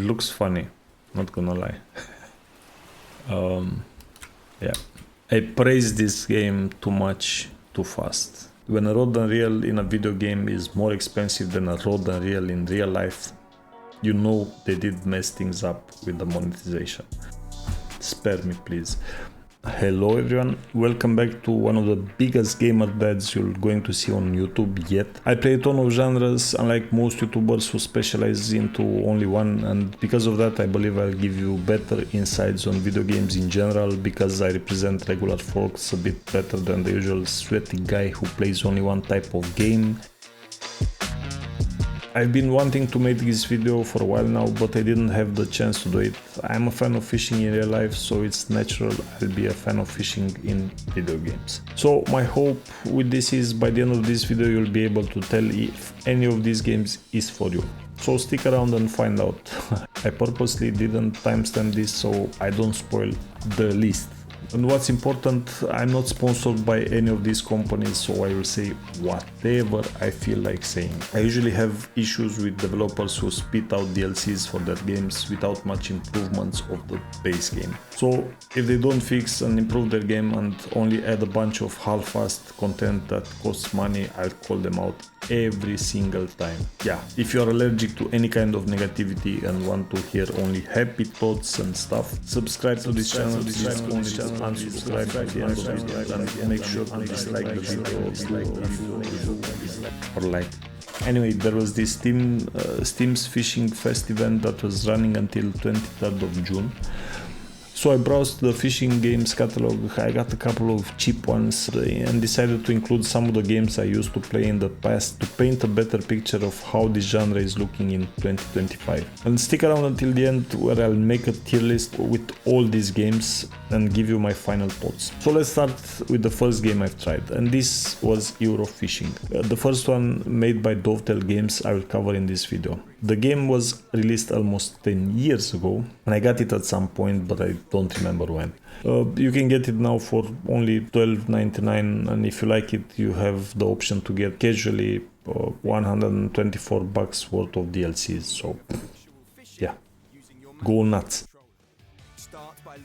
It looks funny, not gonna lie. Yeah. I praise this game too much, too fast. When a raw unreal in a video game is more expensive than a raw unreal in real life, you know they did mess things up with the monetization. Spare me, please. Hello everyone, welcome back to one of the biggest gamer dads you're going to see on YouTube yet. I play a ton of genres, unlike most YouTubers who specialize into only one, and because of that I believe I'll give you better insights on video games in general, because I represent regular folks a bit better than the usual sweaty guy who plays only one type of game. I've been wanting to make this video for a while now, but I didn't have the chance to do it. I'm a fan of fishing in real life, so it's natural I'll be a fan of fishing in video games. So my hope with this is by the end of this video you'll be able to tell if any of these games is for you. So stick around and find out. I purposely didn't timestamp this so I don't spoil the list. And what's important, I'm not sponsored by any of these companies, so I will say whatever I feel like saying. I usually have issues with developers who spit out DLCs for their games without much improvements of the base game. So if they don't fix and improve their game and only add a bunch of half-assed content that costs money, I'll call them out every single time. Yeah, if you're allergic to any kind of negativity and want to hear only happy thoughts and stuff, subscribe to this channel, unsubscribe at the end of the video, and make sure to dislike the video or like. Anyway, there was this Steam's Fishing Fest event that was running until 23rd of June. So I browsed the fishing games catalog, I got a couple of cheap ones and decided to include some of the games I used to play in the past to paint a better picture of how this genre is looking in 2025. And stick around until the end where I'll make a tier list with all these games and give you my final thoughts. So let's start with the first game I've tried, and this was Eurofishing. The first one, made by Dovetail Games, I will cover in this video. The game was released almost 10 years ago and I got it at some point, but I don't remember when. You can get it now for only $12.99, and if you like it you have the option to get casually $124 worth of DLCs, so yeah, go nuts.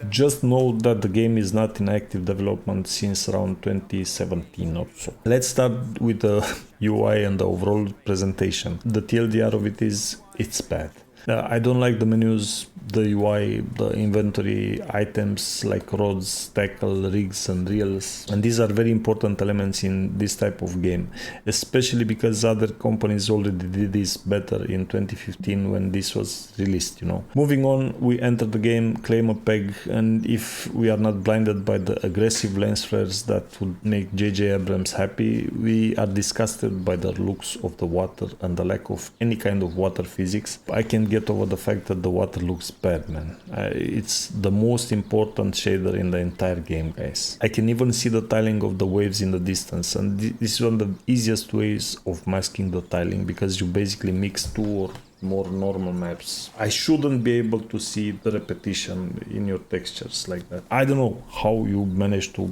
Just know that the game is not in active development since around 2017 or so. Let's start with the UI and the overall presentation. The TLDR of it is, it's bad. I don't like the menus, the UI, the inventory, items like rods, tackle, rigs and reels. And these are very important elements in this type of game, especially because other companies already did this better in 2015 when this was released, you know. Moving on, we enter the game, claim a peg, and if we are not blinded by the aggressive lens flares that would make JJ Abrams happy, we are disgusted by the looks of the water and the lack of any kind of water physics. I can get over the fact that the water looks bad, man. It's the most important shader in the entire game, guys. I can even see the tiling of the waves in the distance, and this is one of the easiest ways of masking the tiling, because you basically mix two or more normal maps. I shouldn't be able to see the repetition in your textures like that. I don't know how you managed to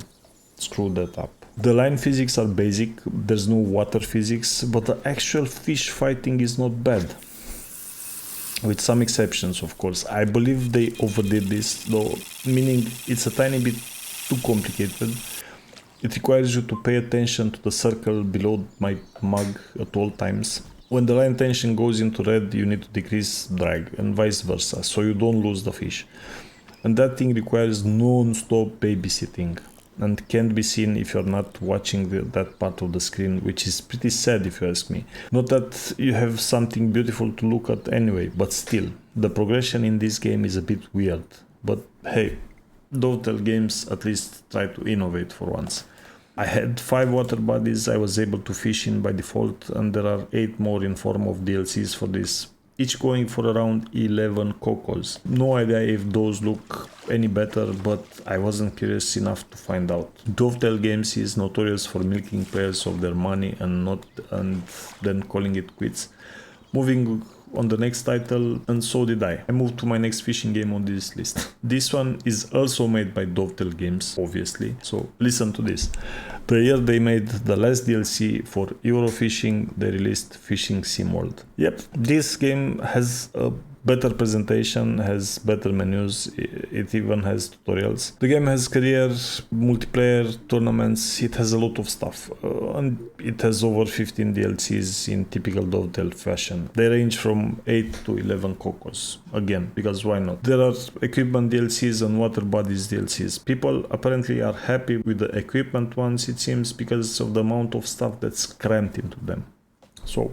screw that up. The line physics are basic, there's no water physics, but the actual fish fighting is not bad. With some exceptions, of course. I believe they overdid this though, meaning it's a tiny bit too complicated. It requires you to pay attention to the circle below my mug at all times. When the line tension goes into red, you need to decrease drag and vice versa, so you don't lose the fish. And that thing requires non-stop babysitting and can't be seen if you're not watching that part of the screen, which is pretty sad if you ask me. Not that you have something beautiful to look at anyway, but still, the progression in this game is a bit weird. But hey, Dovetail Games at least try to innovate for once. I had 5 water bodies I was able to fish in by default, and there are 8 more in form of DLCs for this, each going for around 11 cocos. No idea if those look any better, but I wasn't curious enough to find out. Dovetail Games is notorious for milking players of their money and then calling it quits. Moving on the next title, and so did I. I moved to my next fishing game on this list. This one is also made by Dovetail Games, obviously, so listen to this. The year they made the last DLC for Eurofishing, they released Fishing SimWorld. Yep, this game has a better presentation, has better menus, it even has tutorials. The game has career, multiplayer, tournaments, it has a lot of stuff. And it has over 15 DLCs in typical Dovetail fashion. They range from 8 to 11 cocos, again, because why not? There are equipment DLCs and water bodies DLCs. People apparently are happy with the equipment ones, it seems, because of the amount of stuff that's crammed into them. So,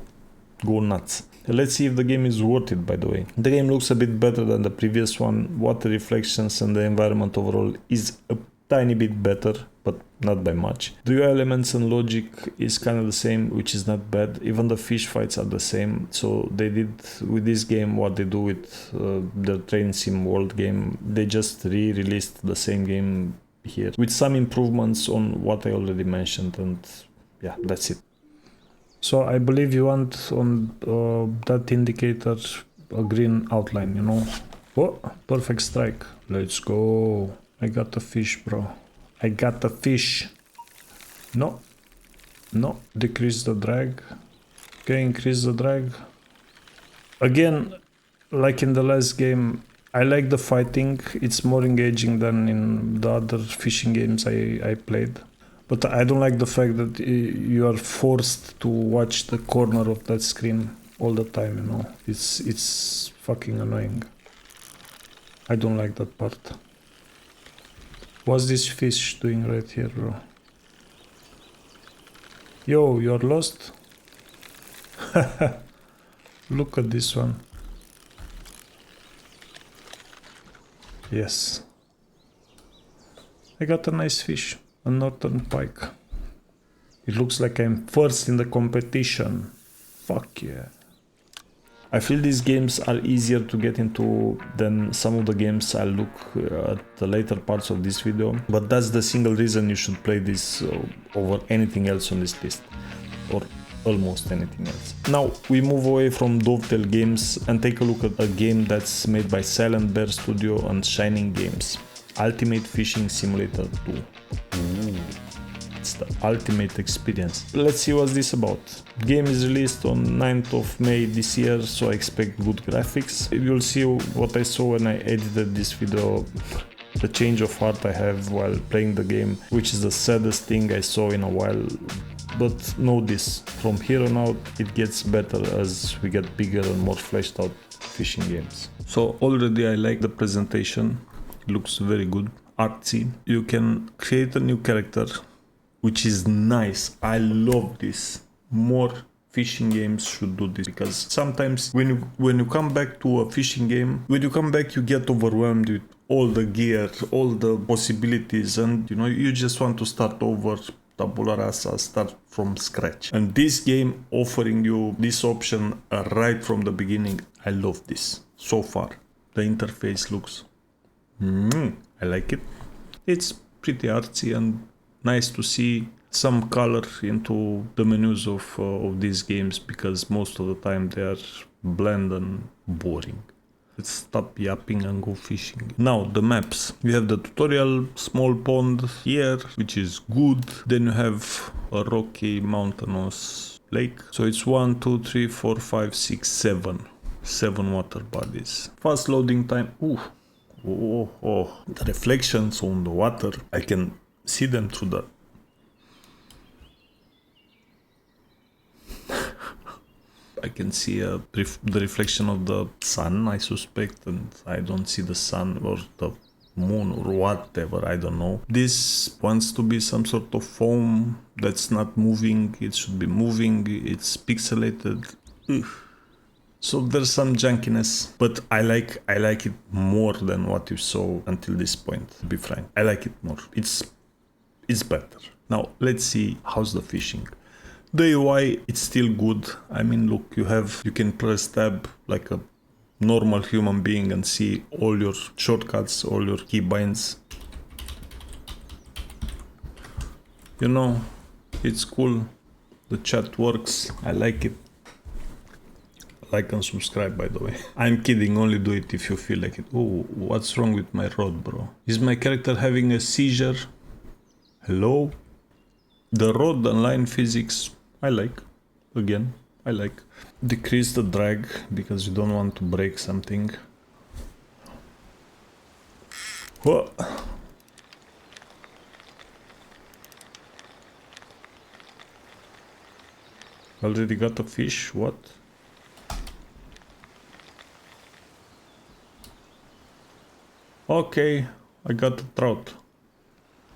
go nuts. Let's see if the game is worth it, by the way. The game looks a bit better than the previous one. Water reflections and the environment overall is a tiny bit better, but not by much. The UI elements and logic is kind of the same, which is not bad. Even the fish fights are the same. So they did with this game what they do with the Train Sim World game. They just re-released the same game here with some improvements on what I already mentioned, and yeah, that's it. So I believe you want on that indicator a green outline, you know. Oh, perfect strike. Let's go. I got a fish, bro. I got a fish. No. No. Decrease the drag. Okay, increase the drag. Again, like in the last game, I like the fighting. It's more engaging than in the other fishing games I played. But I don't like the fact that you are forced to watch the corner of that screen all the time, you know. It's fucking annoying. I don't like that part. What's this fish doing right here, bro? Yo, you're lost? Look at this one. Yes. I got a nice fish. A northern pike. It looks like I'm first in the competition. Fuck yeah. I feel these games are easier to get into than some of the games I'll look at the later parts of this video. But that's the single reason you should play this over anything else on this list. Or almost anything else. Now we move away from Dovetail games and take a look at a game that's made by Silent Bear Studio and Shining Games. Ultimate Fishing Simulator 2. Ooh, it's the ultimate experience. Let's see what's this about. Game is released on 9th of May this year, so I expect good graphics. You'll see what I saw when I edited this video, the change of heart I have while playing the game, which is the saddest thing I saw in a while. But know this, from here on out it gets better as we get bigger and more fleshed out fishing games. So already I like the presentation. Looks very good, artsy. You can create a new character, which is nice. I love this. More fishing games should do this, because sometimes when you come back to a fishing game, when you come back you get overwhelmed with all the gear, all the possibilities, and you know, you just want to start over, tabula rasa, start from scratch. And this game offering you this option right from the beginning, I love this so far. The interface looks I like it. It's pretty artsy and nice to see some color into the menus of these games, because most of the time they are bland and boring. Let's stop yapping and go fishing. Now the maps. We have the tutorial, small pond here, which is good. Then you have a rocky mountainous lake. So it's 1, 2, 3, 4, 5, 6, 7. 7 water bodies. Fast loading time. Ooh. Oh, the reflections on the water, I can see them through the... I can see the reflection of the sun, I suspect, and I don't see the sun or the moon or whatever, I don't know. This wants to be some sort of foam that's not moving, it should be moving, it's pixelated. Ugh. So there's some junkiness, but I like it more than what you saw until this point, to be frank. I like it more. It's better. Now let's see how's the fishing. The UI, it's still good. I mean, look, you can press tab like a normal human being and see all your shortcuts, all your keybinds. You know, it's cool. The chat works. I like it. Like and subscribe, by the way. I'm kidding, only do it if you feel like it. Oh, what's wrong with my rod, bro? Is my character having a seizure? Hello? The rod and line physics, I like. Again, I like. Decrease the drag because you don't want to break something. Whoa. Already got a fish, what? Okay, I got a trout.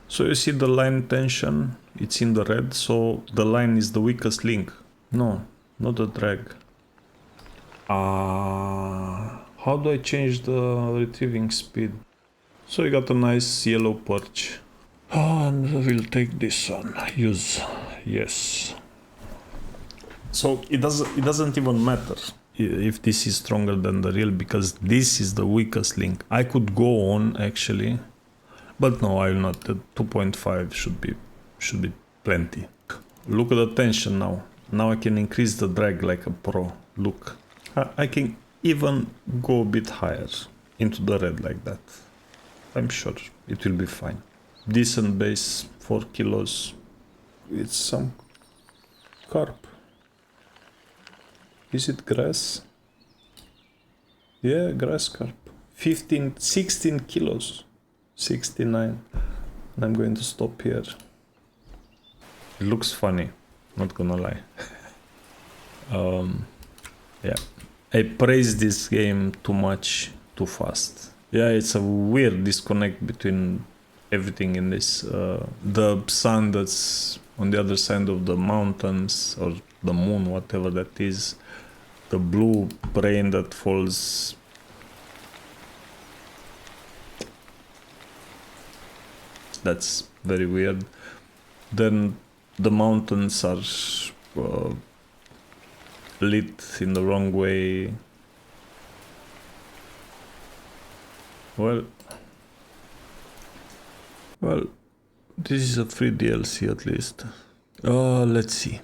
So you see the line tension, it's in the red, so the line is the weakest link. No, not the drag. How do I change the retrieving speed? So you got a nice yellow perch. And we'll take this one. Use. Yes. So it doesn't even matter if this is stronger than the real, because this is the weakest link. I could go on actually, but no, I will not. The 2.5 should be plenty. Look at the tension now. Now I can increase the drag like a pro. Look, I can even go a bit higher into the red like that. I'm sure it will be fine. Decent base, 4 kilos. It's some carp. Is it grass? Yeah, grass carp. 16 kilos. 69. And I'm going to stop here. It looks funny, not gonna lie. Yeah. I praised this game too much, too fast. Yeah, it's a weird disconnect between everything in this. The sun that's on the other side of the mountains, or the moon, whatever that is. The blue rain that falls. That's very weird. Then the mountains are lit in the wrong way. Well, this is a free DLC at least. Let's see.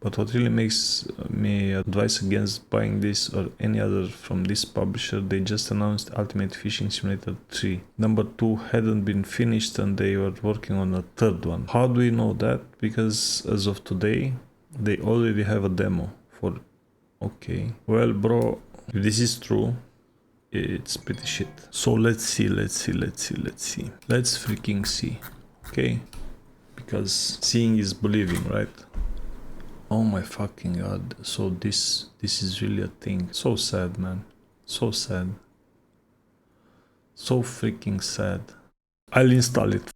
But what really makes me advise against buying this or any other from this publisher, they just announced Ultimate Fishing Simulator 3. Number 2 hadn't been finished and they were working on a third one. How do we know that? Because as of today, they already have a demo for... Okay. Well, bro, if this is true, it's pretty shit. So let's see. Let's freaking see. Okay? Because seeing is believing, right? Oh my fucking god. So this is really a thing. So sad, man. So sad. So freaking sad. I'll install it.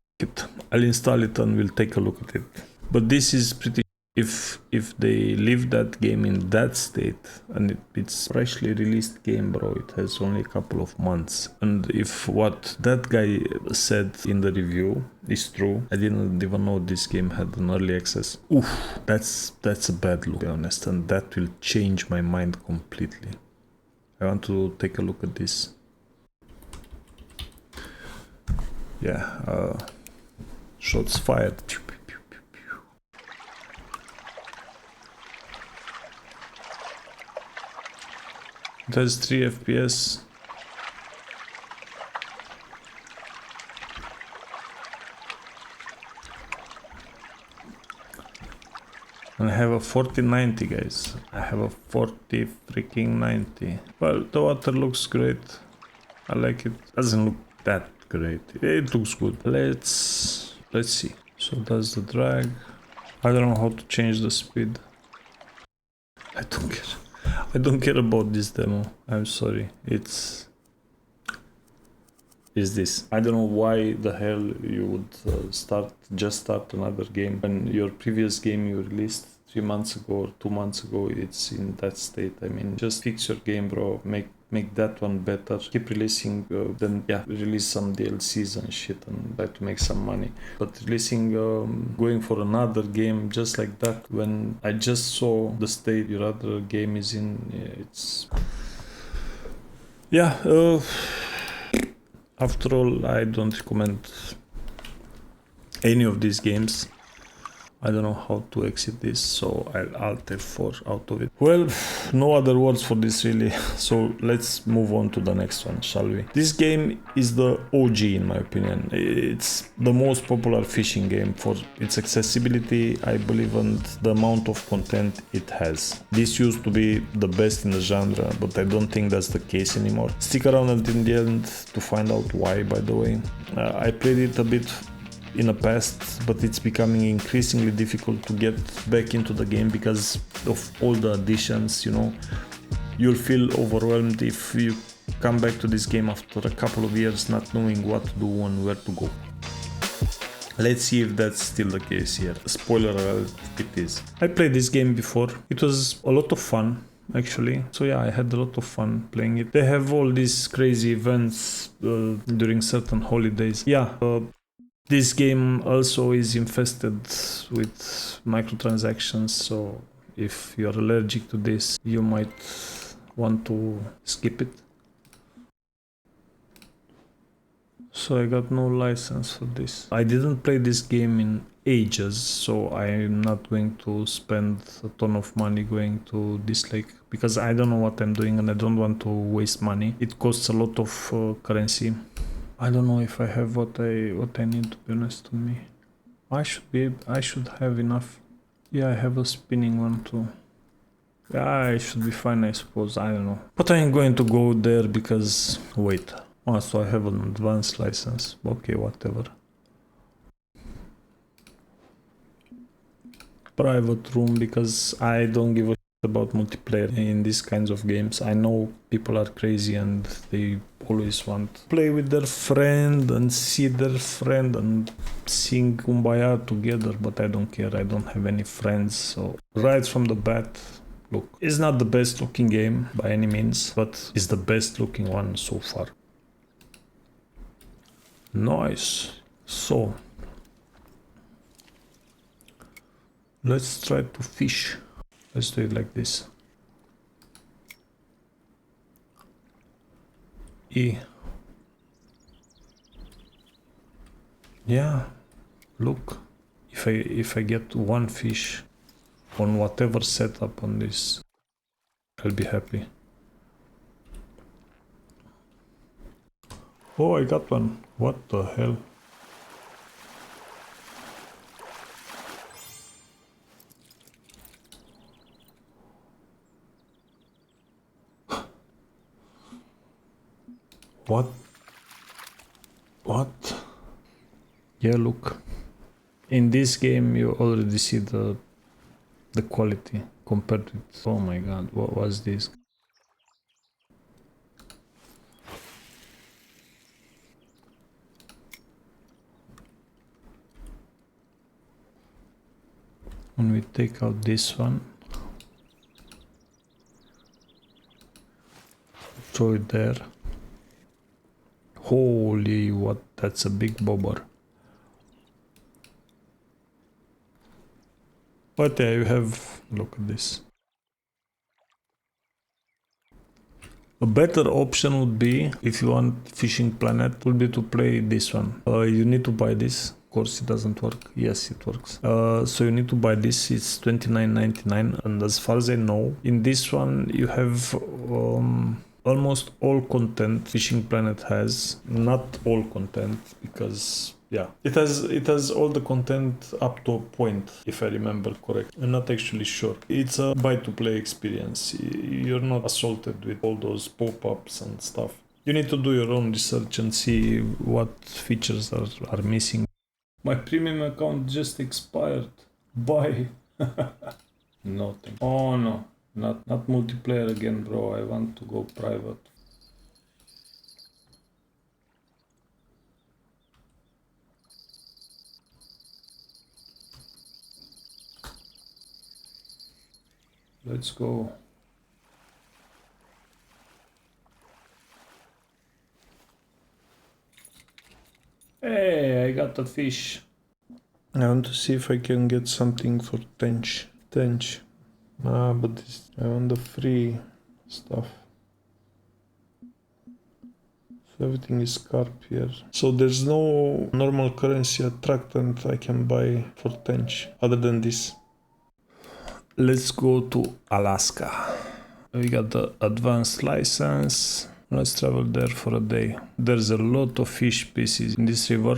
I'll install it and we'll take a look at it. But this is pretty... If they leave that game in that state, and it's freshly released game, bro, it has only a couple of months, and if what that guy said in the review is true, I didn't even know this game had an early access. Oof, that's a bad look, to be honest, and that will change my mind completely. I want to take a look at this. Yeah, shots fired. It has 3 FPS. And I have a 4090, guys. I have a 40 freaking 90. Well, the water looks great. I like it. Doesn't look that great. It looks good. Let's see. So that's the drag. I don't know how to change the speed. I don't care. I don't care about this demo. I'm sorry. It's this. I don't know why the hell you would just start another game when your previous game you released 3 months ago or 2 months ago, it's in that state. I mean, just fix your game, bro. Make that one better. Keep releasing, then yeah, release some DLCs and shit and try to make some money. But releasing, going for another game just like that, when I just saw the state your other game is in, it's... Yeah, after all, I don't recommend any of these games. I don't know how to exit this, so I'll Alt F4 out of it. Well, no other words for this really, so let's move on to the next one, shall we? This game is the OG in my opinion. It's the most popular fishing game for its accessibility, I believe, and the amount of content it has. This used to be the best in the genre, but I don't think that's the case anymore. Stick around until the end to find out why, by the way. I played it a bit in the past, but it's becoming increasingly difficult to get back into the game because of all the additions, you know. You'll feel overwhelmed if you come back to this game after a couple of years not knowing what to do and where to go. Let's see if that's still the case here. Spoiler alert, it is. I played this game before. It was a lot of fun, actually. So yeah, I had a lot of fun playing it. They have all these crazy events during certain holidays. Yeah, this game also is infested with microtransactions, so if you're allergic to this, you might want to skip it. So I got no license for this. I didn't play this game in ages, so I'm not going to spend a ton of money going to this lake because I don't know what I'm doing and I don't want to waste money. It costs a lot of currency. I don't know if I have what I need, to be honest with me. I should have enough. Yeah, I have a spinning one too. Yeah, I should be fine, I suppose. I don't know. But I am going to go there because wait. Oh, so I have an advanced license. Okay, whatever. Private room because I don't give a shit about multiplayer in these kinds of games. I know people are crazy and they always want to play with their friend and see their friend and sing Kumbaya together, but I don't care. I don't have any friends, so right from the bat, look, it's not the best looking game by any means, but it's the best looking one so far. Nice. So let's try to fish. Let's do it like this. E. Yeah, look. If I get one fish on whatever setup on this, I'll be happy. Oh, I got one. What the hell? What? What? Yeah, look. In this game you already see the quality compared with... Oh my god, what was this? When we take out this one, throw it there. Holy, what? That's a big bobber. But yeah, you have, look at this. A better option would be, if you want Fishing Planet, would be to play this one. You need to buy this. Of course, it doesn't work. Yes, it works. So you need to buy this. It's $29.99, and as far as I know, in this one you have almost all content Fishing Planet has. Not all content, because yeah, it has all the content up to a point, if I remember correct. I'm not actually sure. It's a buy to play experience. You're not assaulted with all those pop-ups and stuff. You need to do your own research and see what features are missing. My premium account just expired. Bye. Nothing. Oh no, not multiplayer again, bro. I want to go private. Let's go. Hey, I got a fish. I want to see if I can get something for tench. But this, I want the free stuff. Everything is carp here. So there's no normal currency attractant I can buy for tench other than this. Let's go to Alaska. We got the advanced license. Let's travel there for a day. There's a lot of fish species in this river.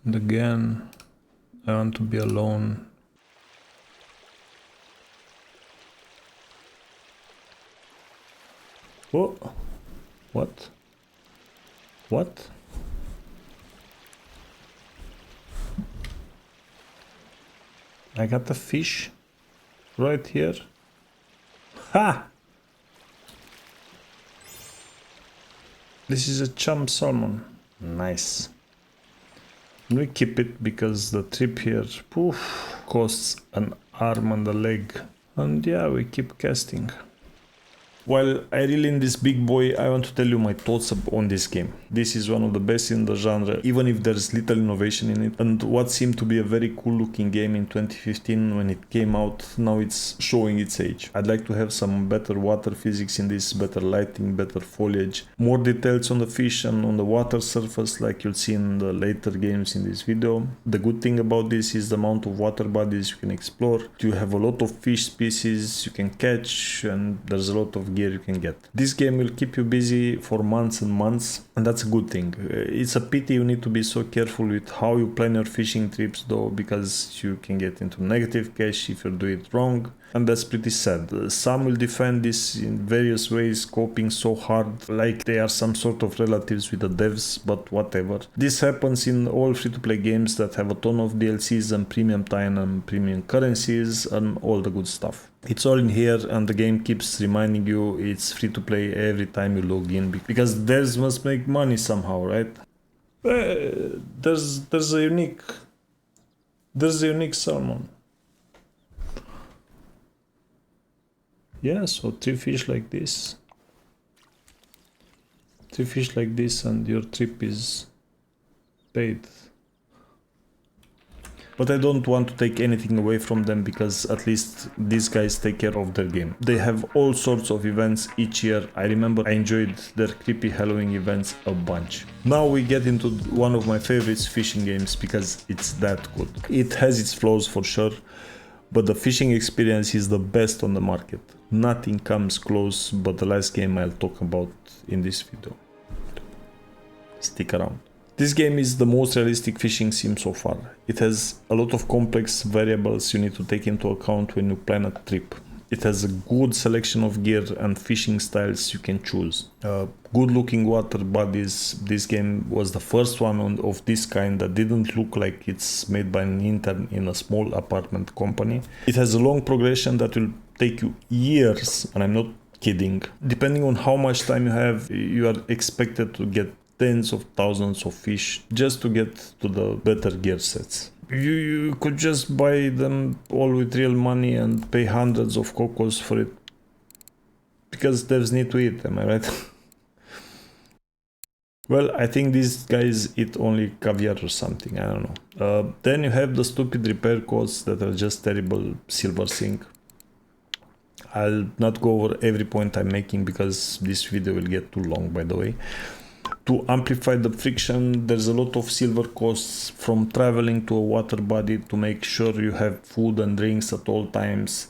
And again, I want to be alone. Oh, what? What? I got a fish right here. Ha! This is a chum salmon. Nice. We keep it because the trip here costs an arm and a leg. And yeah, we keep casting. While I reel in this big boy, I want to tell you my thoughts on this game. This is one of the best in the genre, even if there's little innovation in it. And what seemed to be a very cool looking game in 2015 when it came out, now it's showing its age. I'd like to have some better water physics in this, better lighting, better foliage, more details on the fish and on the water surface like you'll see in the later games in this video. The good thing about this is the amount of water bodies you can explore. You have a lot of fish species you can catch, and there's a lot of gear you can get. This game will keep you busy for months and months, and that's a good thing. It's a pity you need to be so careful with how you plan your fishing trips though, because you can get into negative cash if you do it wrong, and that's pretty sad. Some will defend this in various ways, coping so hard like they are some sort of relatives with the devs, but whatever. This happens in all free-to-play games that have a ton of DLCs and premium time and premium currencies and all the good stuff. It's all in here, and the game keeps reminding you it's free to play every time you log in, because devs must make money somehow, right? There's a unique salmon. Yeah, so 3 fish like this. 3 fish like this and your trip is paid. But I don't want to take anything away from them, because at least these guys take care of their game. They have all sorts of events each year. I remember I enjoyed their creepy Halloween events a bunch. Now we get into one of my favorites fishing games, because it's that good. It has its flaws for sure, but the fishing experience is the best on the market. Nothing comes close but the last game I'll talk about in this video. Stick around. This game is the most realistic fishing sim so far. It has a lot of complex variables you need to take into account when you plan a trip. It has a good selection of gear and fishing styles you can choose. Good looking water bodies. This game was the first one of this kind that didn't look like it's made by an intern in a small apartment company. It has a long progression that will take you years, and I'm not kidding. Depending on how much time you have, you are expected to get tens of thousands of fish just to get to the better gear sets. You could just buy them all with real money and pay hundreds of cocos for it, because devs need to eat, am I right? Well, I think these guys eat only caviar or something, I don't know. Then you have the stupid repair codes that are just terrible. Silver sink. I'll not go over every point I'm making because this video will get too long, by the way. To amplify the friction, there's a lot of silver costs from traveling to a water body to make sure you have food and drinks at all times.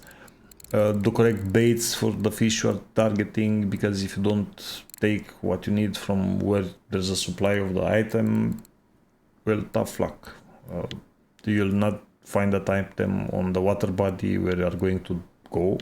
The correct baits for the fish you are targeting, because if you don't take what you need from where there's a supply of the item, well, tough luck. You'll not find that item on the water body where you are going to go.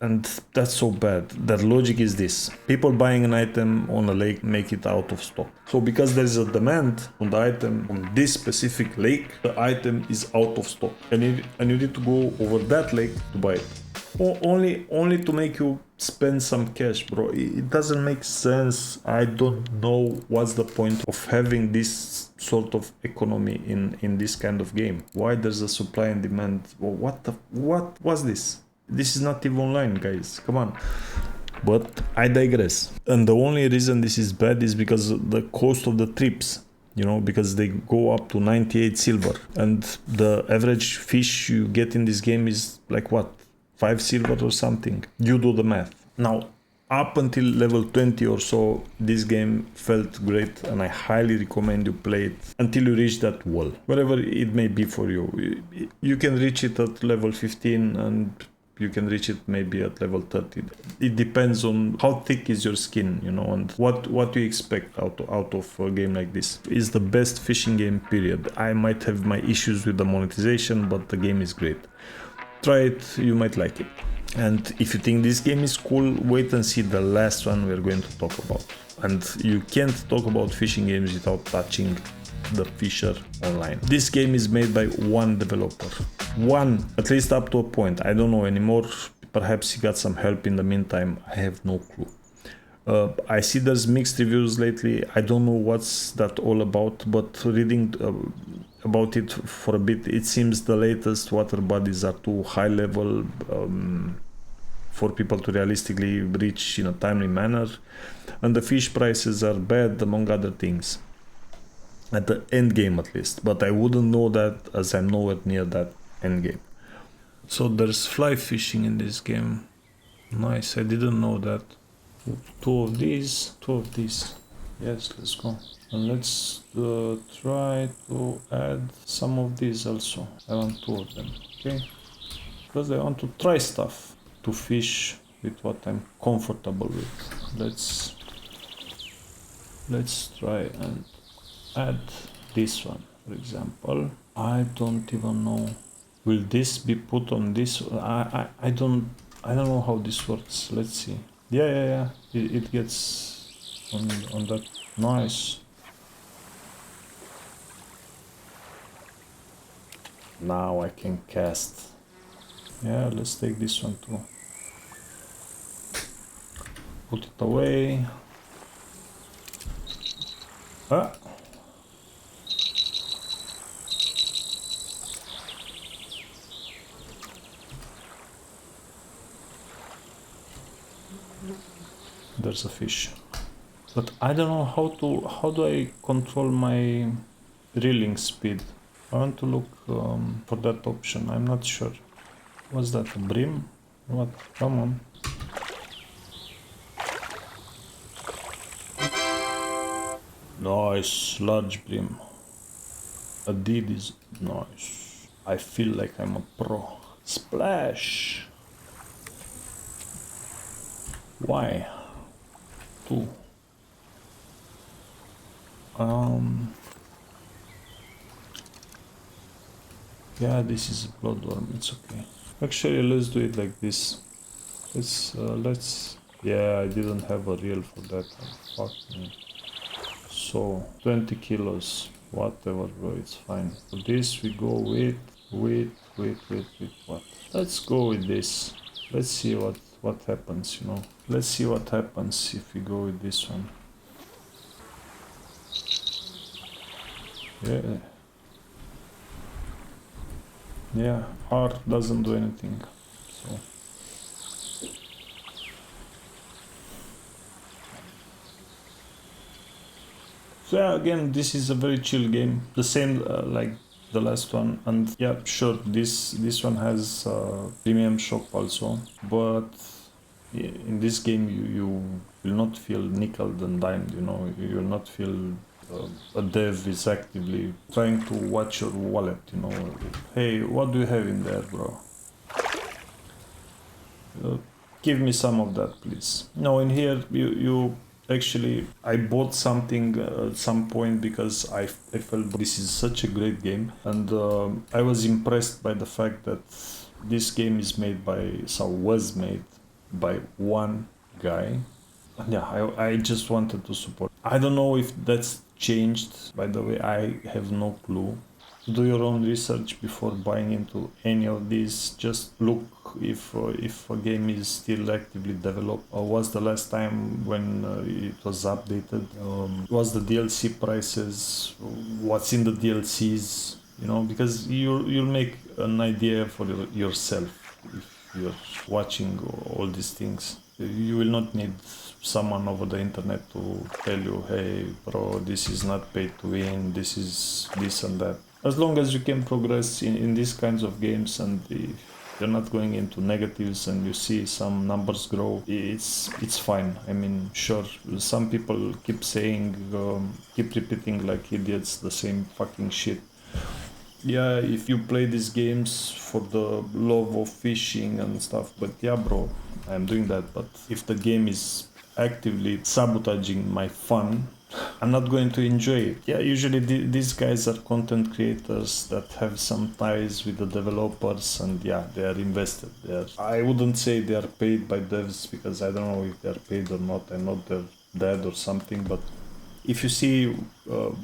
And that's so bad. Their logic is this: people buying an item on a lake make it out of stock. So because there is a demand on the item on this specific lake, the item is out of stock, and you need to go over that lake to buy it. Only to make you spend some cash, bro. It doesn't make sense. I don't know what's the point of having this sort of economy in this kind of game. Why there's a supply and demand? What was this? This is not EVE Online, guys, come on. But I digress. And the only reason this is bad is because the cost of the trips. you know, because they go up to 98 silver, and the average fish you get in this game is like what, 5 silver or something. You do the math. Now, up until level 20 or so, this game felt great, and I highly recommend you play it until you reach that wall, whatever it may be for you. You can reach it at level 15, and you can reach it maybe at level 30. It depends on how thick is your skin, you know, and what you expect out of a game like this. It's the best fishing game, period. I might have my issues with the monetization, but the game is great. Try it, you might like it. And if you think this game is cool, wait and see the last one we're going to talk about. And you can't talk about fishing games without touching the Fisher Online. This game is made by one developer. One, at least up to a point. I don't know anymore. Perhaps he got some help in the meantime. I have no clue. I see there's mixed reviews lately. I don't know what's that all about, but reading about it for a bit, it seems the latest water bodies are too high level for people to realistically reach in a timely manner, and the fish prices are bad, among other things. At the end game at least, but I wouldn't know that as I'm nowhere near that end game. So there's fly fishing in this game. Nice, I didn't know that. Two of these. Yes, let's go. And let's try to add some of these also. I want 2 of them, okay? Because I want to try stuff, to fish with what I'm comfortable with. Let's try and add this one, for example. I don't even know. Will this be put on this? I don't know how this works. Let's see. Yeah. It gets on that. Nice. Now I can cast. Yeah, let's take this one too. Put it away. Ah. There's a fish, but I don't know how do I control my reeling speed. I want to look for that option. I'm not sure. What's that, a brim? What? Come on. Nice, large brim. A deed is nice. I feel like I'm a pro. Splash. Why? 2. Yeah, this is a bloodworm. It's okay. Actually, let's do it like this. Let's. Yeah, I didn't have a reel for that. Fuck me. So 20 kilos. Whatever, bro. It's fine. For this, we go with what? Let's go with this. Let's see what happens, you know. Let's see what happens if we go with this one. Yeah, R doesn't do anything. So yeah, again, this is a very chill game. The same like the last one, and yeah, sure, this one has premium shop also, but in this game you will not feel nickeled and dimed, you know. You will not feel a dev is actively trying to watch your wallet, you know. Hey, what do you have in there, bro? Give me some of that, please. No, in here you actually, I bought something at some point because I felt this is such a great game, and I was impressed by the fact that this game is made by, was made by one guy. Yeah, I just wanted to support. I don't know if that's changed, by the way. I have no clue. Do your own research before buying into any of these. Just look if a game is still actively developed, or was the last time when it was updated, what's the DLC prices, what's in the DLCs, you know, because you'll make an idea for yourself if you're watching all these things. You will not need someone over the internet to tell you, hey bro, this is not pay to win, this is this and that. As long as you can progress in these kinds of games, and you're not going into negatives and you see some numbers grow, it's fine. I mean, sure, some people keep saying, keep repeating like idiots the same fucking shit. Yeah, if you play these games for the love of fishing and stuff, but yeah bro, I'm doing that, but if the game is actively sabotaging my fun, I'm not going to enjoy it. Yeah, usually these guys are content creators that have some ties with the developers, and yeah, they are invested. I wouldn't say they are paid by devs, because I don't know if they are paid or not. I'm not their dad or something, but if you see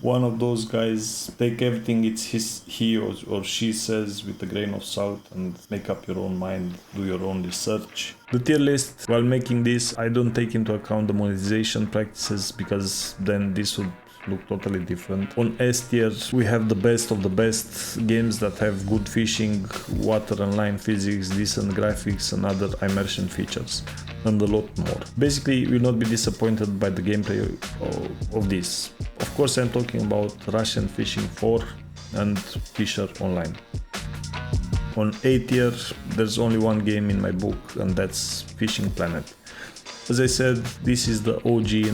one of those guys, take everything he or she says with a grain of salt and make up your own mind, do your own research. The tier list, while making this, I don't take into account the monetization practices, because then this would look totally different. On S tier, we have the best of the best games that have good fishing, water and line physics, decent graphics and other immersion features, and a lot more. Basically, you will not be disappointed by the gameplay of this. Of course, I'm talking about Russian Fishing 4 and Fisher Online. On A tier, there's only one game in my book, and that's Fishing Planet. As I said, this is the OG,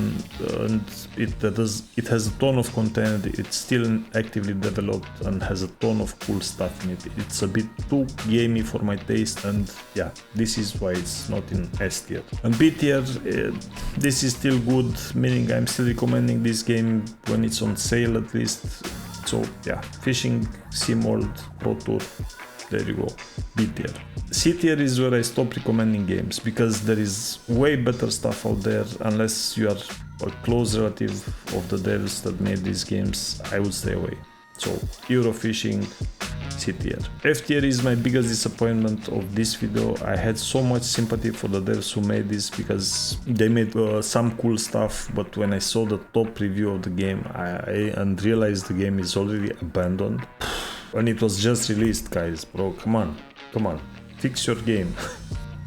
and it has a ton of content. It's still actively developed and has a ton of cool stuff in it. It's a bit too gamey for my taste, and yeah, this is why it's not in S tier. And B tier, this is still good, meaning I'm still recommending this game when it's on sale at least. So yeah, Fishing Sim World Pro Tour. There you go, B tier. C tier is where I stop recommending games, because there is way better stuff out there. Unless you are a close relative of the devs that made these games, I would stay away. So Eurofishing, C tier. F tier is my biggest disappointment of this video. I had so much sympathy for the devs who made this, because they made some cool stuff, but when I saw the top review of the game and realized the game is already abandoned, when it was just released, guys, bro, come on, fix your game.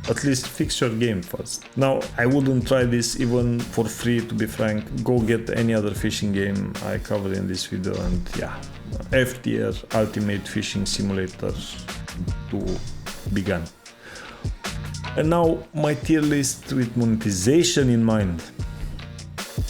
At least fix your game first. Now, I wouldn't try this even for free, to be frank. Go get any other fishing game I covered in this video, and yeah, F tier, Ultimate Fishing Simulator to begin. And now my tier list with monetization in mind,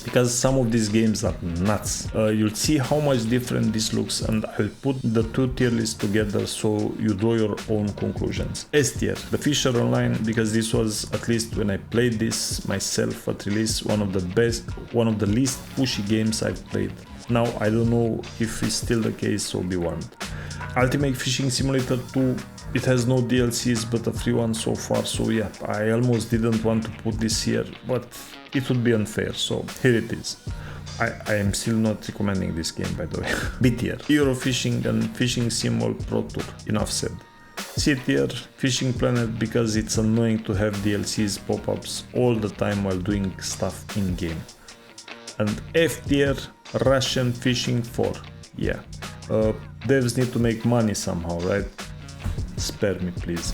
because some of these games are nuts. You'll see how much different this looks, and I'll put the two tier lists together so you draw your own conclusions. S tier, the Fisher Online, because this was, at least when I played this myself at release, one of the least pushy games I've played. Now I don't know if it's still the case, so be warned. Ultimate Fishing Simulator 2, it has no DLCs but a free one so far, so yeah, I almost didn't want to put this here, but it would be unfair, so here it is. I am still not recommending this game, by the way. B tier, Eurofishing and Fishing Sim World Pro Tour, enough said. C tier, Fishing Planet, because it's annoying to have DLCs pop-ups all the time while doing stuff in-game. And F tier, Russian Fishing 4, yeah. Devs need to make money somehow, right? Spare me, please.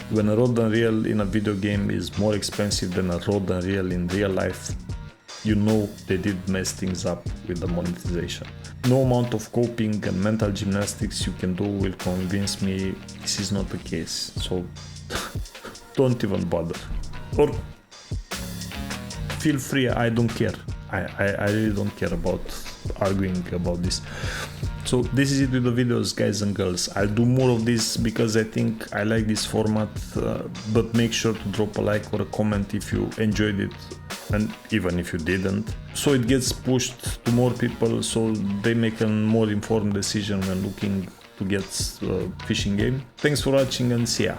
When a rod and reel in a video game is more expensive than a rod and reel in real life, you know they did mess things up with the monetization. No amount of coping and mental gymnastics you can do will convince me this is not the case, so don't even bother. Or feel free, I don't care. I really don't care about arguing about this. So this is it with the videos, guys and girls. I'll do more of this because I think I like this format, but make sure to drop a like or a comment if you enjoyed it, and even if you didn't, so it gets pushed to more people, so they make a more informed decision when looking to get a fishing game. Thanks for watching, and see ya.